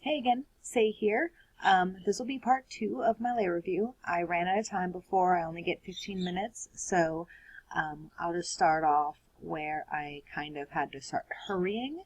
Hey again, Say here. This will be part 2 of my Lair review. I ran out of time before, I only get 15 minutes, so I'll just start off where I kind of had to start hurrying.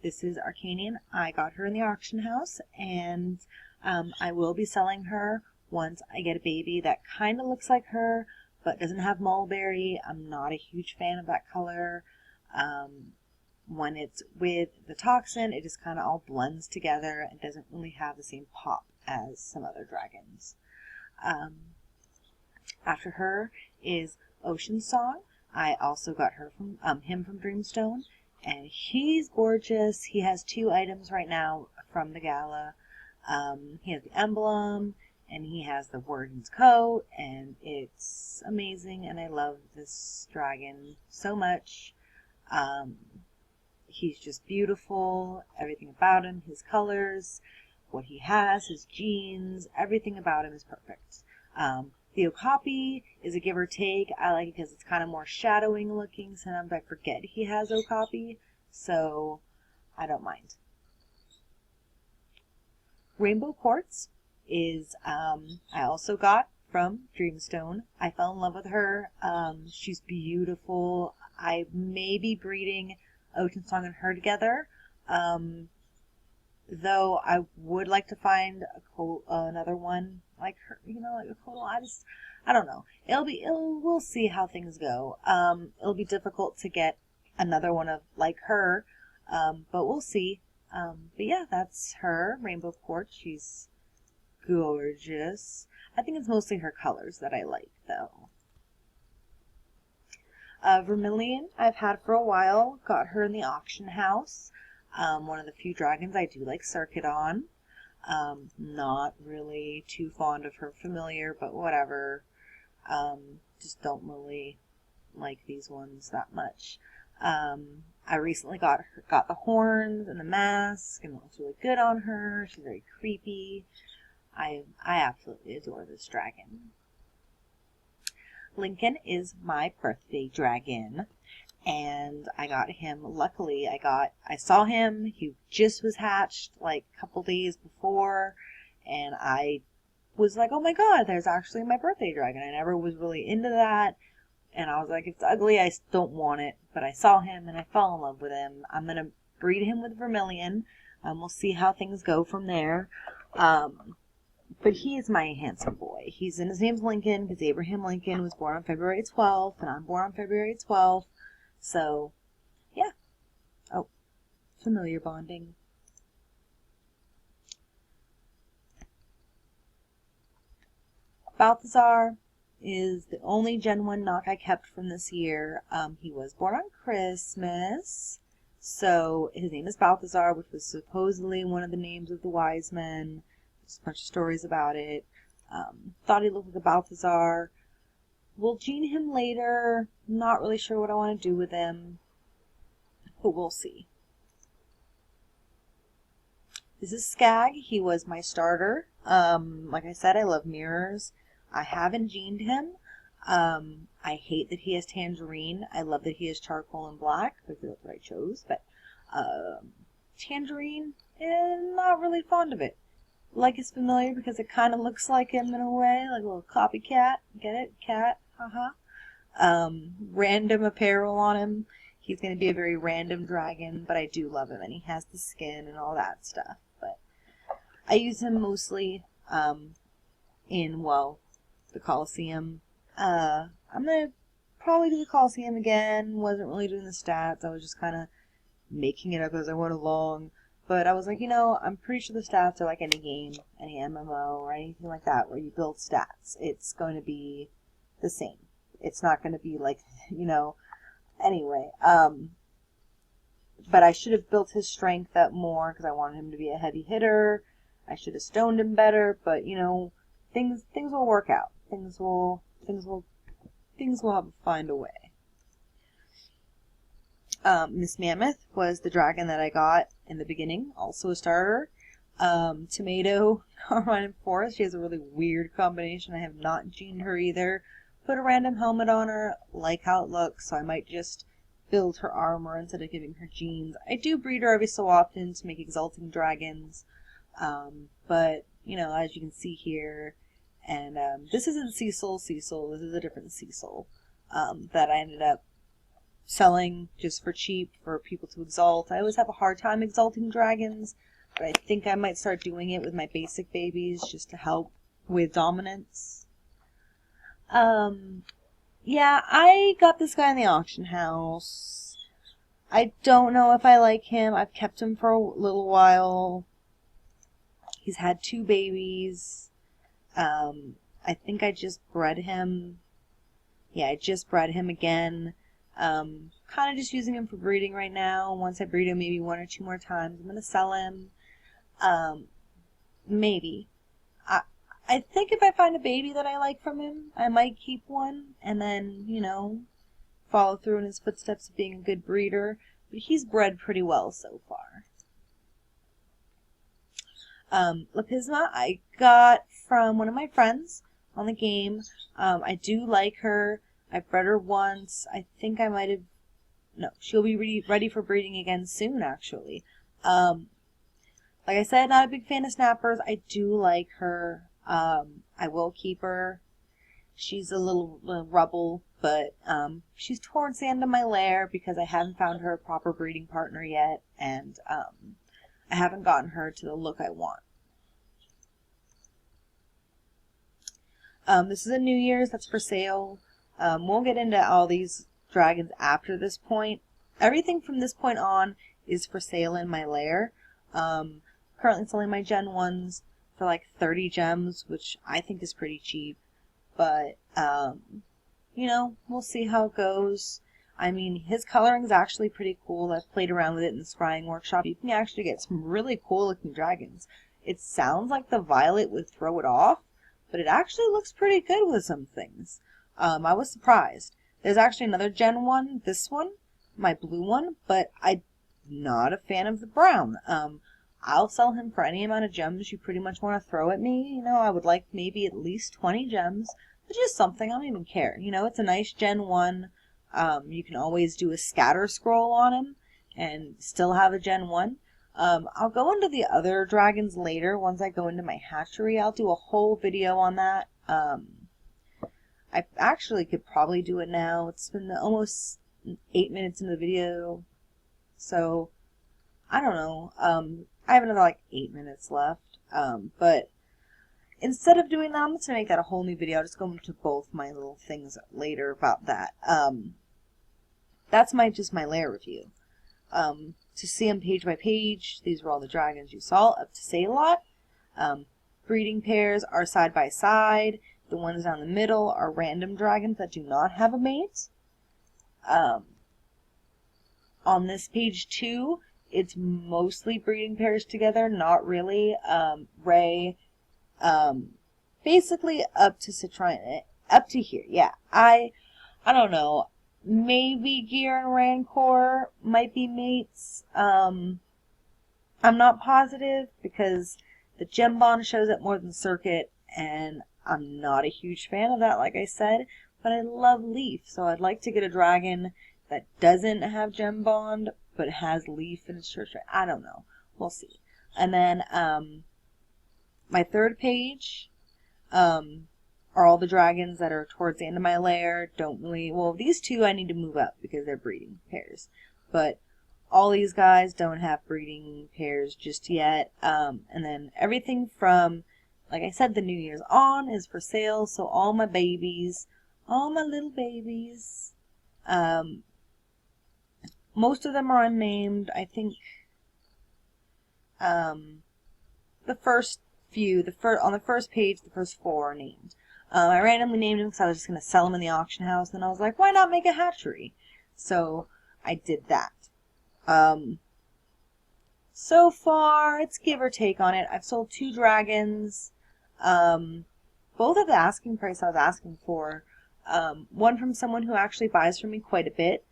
This is Arcanian. I got her in the auction house, and I will be selling her once I get a baby that kind of looks like her, but doesn't have mulberry. I'm not a huge fan of that color. When it's with the toxin, it just kind of all blends together and doesn't really have the same pop as some other dragons. After her is Ocean Song. I also got her from him from Dreamstone, and he's gorgeous. He has 2 items right now from the gala. He has the emblem, and he has the Warden's coat, and it's amazing, and I love this dragon so much. He's just beautiful, everything about him, his colors, what he has, his genes, everything about him is perfect. The Okapi is a give or take. I like it because it's kind of more shadowing looking. Sometimes I forget he has Okapi, so I don't mind. Rainbow Quartz is, I also got from Dreamstone. I fell in love with her. She's beautiful. I may be breeding Ocean Song and her together, though I would like to find another one like her, like a Kotal. I don't know. We'll see how things go. It'll be difficult to get another one of like her, but we'll see. But yeah, that's her, Rainbow Quartz. She's gorgeous. I think it's mostly her colors that I like, though. Vermilion, I've had for a while. Got her in the auction house. One of the few dragons I do like Circuit on. Not really too fond of her familiar, but whatever. Just don't really like these ones that much. I recently got the horns and the mask, and it looks really good on her. She's very creepy. I absolutely adore this dragon. Lincoln is my birthday dragon, and I got him. Luckily, I saw him. He just was hatched like a couple days before, and I was like, oh my god, there's actually my birthday dragon. I never was really into that, and I was like, it's ugly, I don't want it, but I saw him and I fell in love with him. I'm gonna breed him with Vermilion. We'll see how things go from there. But he is my handsome boy. His name's Lincoln because Abraham Lincoln was born on February 12th, and I'm born on February 12th. So, yeah. Oh, familiar bonding. Balthazar is the only Gen 1 knock I kept from this year. He was born on Christmas. So, his name is Balthazar, which was supposedly one of the names of the wise men. There's a bunch of stories about it. Thought he looked like a Balthazar. We'll gene him later. Not really sure what I want to do with him, but we'll see. This is Skag. He was my starter. Like I said, I love mirrors. I haven't gened him. I hate that he has tangerine. I love that he has charcoal and black, because that's what I chose, but tangerine, not really fond of it. Like his familiar because it kind of looks like him in a way, like a little copycat. Get it? Cat. Haha. Random apparel on him. He's going to be a very random dragon, but I do love him, and he has the skin and all that stuff. But I use him mostly in, well, the Coliseum. I'm going to probably do the Coliseum again. Wasn't really doing the stats. I was just kind of making it up as I went along. But I was like, I'm pretty sure the stats are like any game, any MMO, or anything like that where you build stats. It's going to be the same. It's not going to be like, anyway. But I should have built his strength up more because I wanted him to be a heavy hitter. I should have stoned him better, but, things will work out. Things will find a way. Miss Mammoth was the dragon that I got in the beginning, also a starter. Tomato, Carmine, and Forest. She has a really weird combination. I have not gened her either. Put a random helmet on her, like how it looks, so I might just build her armor instead of giving her genes. I do breed her every so often to make exalting dragons, but, you know, as you can see here, and this isn't Cecil, this is a different Cecil that I ended up selling just for cheap for people to exalt. I always have a hard time exalting dragons, but I think I might start doing it with my basic babies just to help with dominance. Yeah, I got this guy in the auction house. I don't know if I like him. I've kept him for a little while. He's had 2 babies. I think I just bred him. Yeah, I just bred him again. Kind of just using him for breeding right now. Once I breed him maybe 1 or 2 more times, I'm going to sell him. Maybe. I think if I find a baby that I like from him, I might keep one and then, you know, follow through in his footsteps of being a good breeder. But he's bred pretty well so far. Lepisma I got from one of my friends on the game. I do like her. I've bred her once. I think I might have... No, she'll be ready for breeding again soon, actually. Like I said, not a big fan of snappers. I do like her. I will keep her. She's a little rubble, but she's towards the end of my lair because I haven't found her a proper breeding partner yet, and I haven't gotten her to the look I want. This is a New Year's that's for sale. We'll get into all these dragons after this point. Everything from this point on is for sale in my lair. Currently selling my Gen 1s for like 30 gems, which I think is pretty cheap. But, you know, we'll see how it goes. I mean, his coloring is actually pretty cool. I've played around with it in the scrying workshop. You can actually get some really cool looking dragons. It sounds like the violet would throw it off, but it actually looks pretty good with some things. I was surprised. There's actually another Gen 1, this one, my blue one, but I'm not a fan of the brown. I'll sell him for any amount of gems you pretty much want to throw at me. You know, I would like maybe at least 20 gems, but just something. I don't even care. You know, it's a nice Gen 1. You can always do a scatter scroll on him and still have a Gen 1. I'll go into the other dragons later. Once I go into my hatchery, I'll do a whole video on that. I actually could probably do it now. It's been almost 8 minutes into the video, so I don't know. I have another like 8 minutes left, but instead of doing that, I'm going to make that a whole new video. I'll just go into both my little things later about that. That's just my lair review. To see them page by page, these were all the dragons you saw up to Salot. Breeding pairs are side by side. The ones down the middle are random dragons that do not have a mate. On this page 2, it's mostly breeding pairs together, not really. Ray, basically up to Citrine, up to here. Yeah, I don't know. Maybe Gear and Rancor might be mates. I'm not positive because the gem bond shows it more than Circuit, and I'm not a huge fan of that, like I said. But I love Leaf, so I'd like to get a dragon that doesn't have gem bond but has Leaf in its church. I don't know. We'll see. And then my third page are all the dragons that are towards the end of my lair. Don't really... Well, these 2 I need to move up because they're breeding pairs. But all these guys don't have breeding pairs just yet. And then everything from, like I said, the New Year's on is for sale. So all my babies, all my little babies, most of them are unnamed. I think the first few, on the first page, the first 4 are named. I randomly named them because I was just going to sell them in the auction house. Then I was like, why not make a hatchery? So I did that. So far, it's give or take on it. I've sold 2 dragons. Both at the asking price I was asking for. One from someone who actually buys from me quite a bit.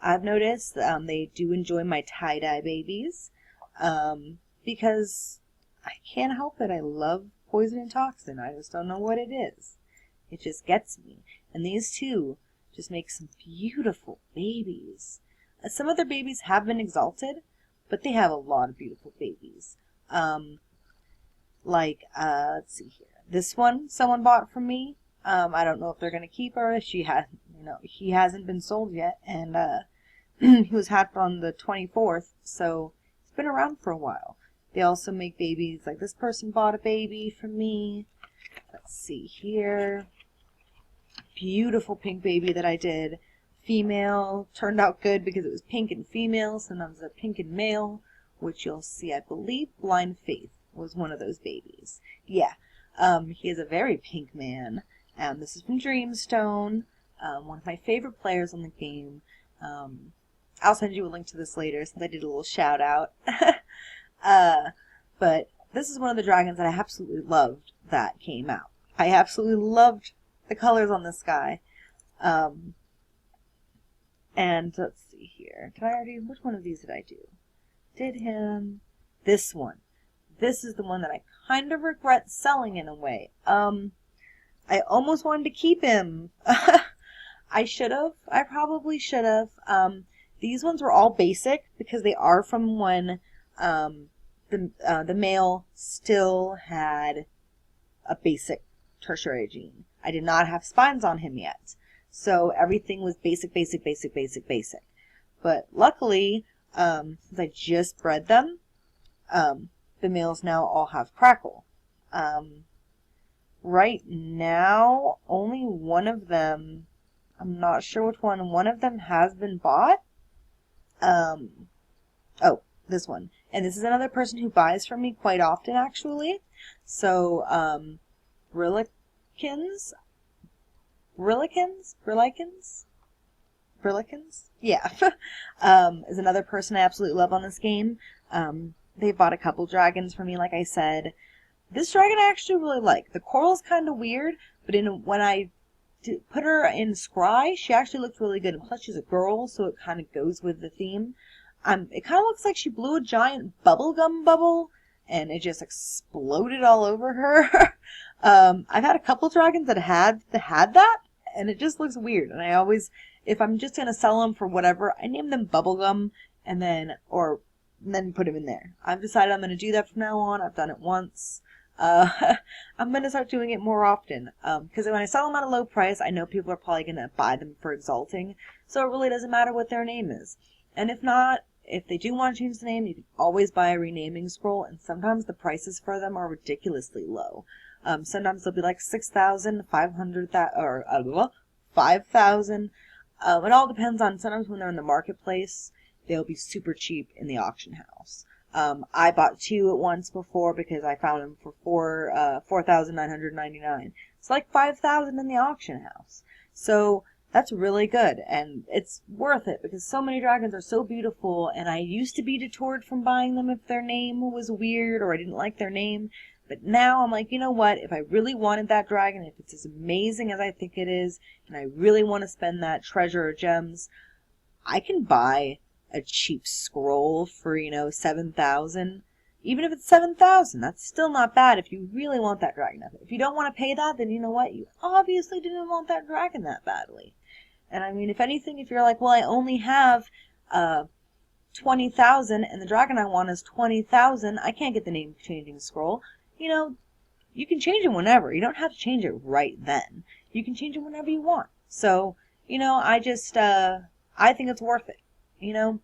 I've noticed they do enjoy my tie-dye babies. Because I can't help it. I love poison and toxin. I just don't know what it is. It just gets me. And these 2 just make some beautiful babies. Some of their babies have been exalted, but they have a lot of beautiful babies. Let's see here. This one someone bought from me. I don't know if they're gonna keep her. She has, he hasn't been sold yet, and he was hatched on the 24th, so it's been around for a while. They also make babies. Like this person bought a baby from me. Let's see here. Beautiful pink baby that I did. Female. Turned out good because it was pink and female. Sometimes a pink and male, which you'll see, I believe, Blind Faith was one of those babies. Yeah. He is a very pink man. This is from Dreamstone. One of my favorite players on the game. I'll send you a link to this later since I did a little shout out. But this is one of the dragons that I absolutely loved that came out. I absolutely loved the colors on this guy. And let's see here. Which one of these did I do? Did him. This one. This is the one that I kind of regret selling in a way. I almost wanted to keep him. I should have. I probably should have. These ones were all basic because they are from when the male still had a basic tertiary gene. I did not have spines on him yet. So everything was basic. But luckily, since I just bred them, the males now all have crackle. Right now, only one of them, I'm not sure which one of them has been bought. Oh, this one. And this is another person who buys from me quite often, actually. So, Brillikins? Yeah. Is another person I absolutely love on this game. They bought a couple dragons for me, like I said. This dragon I actually really like. The coral's kind of weird, but when I put her in Scry, she actually looked really good. And plus she's a girl, so it kind of goes with the theme. It kind of looks like she blew a giant bubblegum bubble, and it just exploded all over her. I've had a couple dragons that had that, and it just looks weird. And I always, if I'm just going to sell them for whatever, I name them bubblegum, and then put them in there. I've decided I'm going to do that from now on. I've done it once. I'm going to start doing it more often, because when I sell them at a low price, I know people are probably going to buy them for exalting, so it really doesn't matter what their name is. And if not, if they do want to change the name, you can always buy a renaming scroll, and sometimes the prices for them are ridiculously low. Sometimes they'll be like 6,000, 500, or 5,000. It all depends on, sometimes when they're in the marketplace, they'll be super cheap in the auction house. I bought 2 at once before because I found them for $4,999. It's like 5,000 in the auction house. So that's really good, and it's worth it because so many dragons are so beautiful, and I used to be deterred from buying them if their name was weird or I didn't like their name. But now I'm like, you know what? If I really wanted that dragon, if it's as amazing as I think it is, and I really want to spend that treasure or gems, I can buy a cheap scroll for, 7,000. Even if it's 7,000, that's still not bad if you really want that dragon. If you don't want to pay that, then you know what? You obviously didn't want that dragon that badly. And I mean, if anything, if you're like, well, I only have 20,000 and the dragon I want is 20,000, I can't get the name changing scroll. You can change it whenever. You don't have to change it right then. You can change it whenever you want. So, I just, I think it's worth it, and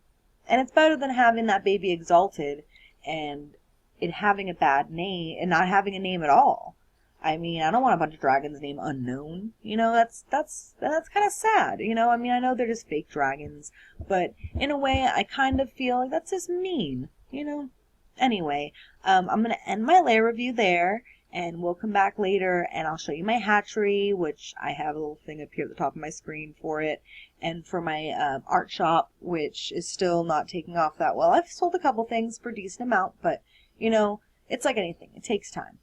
it's better than having that baby exalted and it having a bad name and not having a name at all. I mean, I don't want a bunch of dragons named Unknown. That's kind of sad. I mean, I know they're just fake dragons, but in a way, I kind of feel like that's just mean. Anyway, I'm going to end my Lair review there, and we'll come back later, and I'll show you my hatchery, which I have a little thing up here at the top of my screen for it, and for my art shop, which is still not taking off that well. I've sold a couple things for a decent amount, but, it's like anything. It takes time.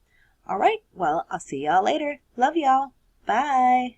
All right, well, I'll see y'all later. Love y'all. Bye.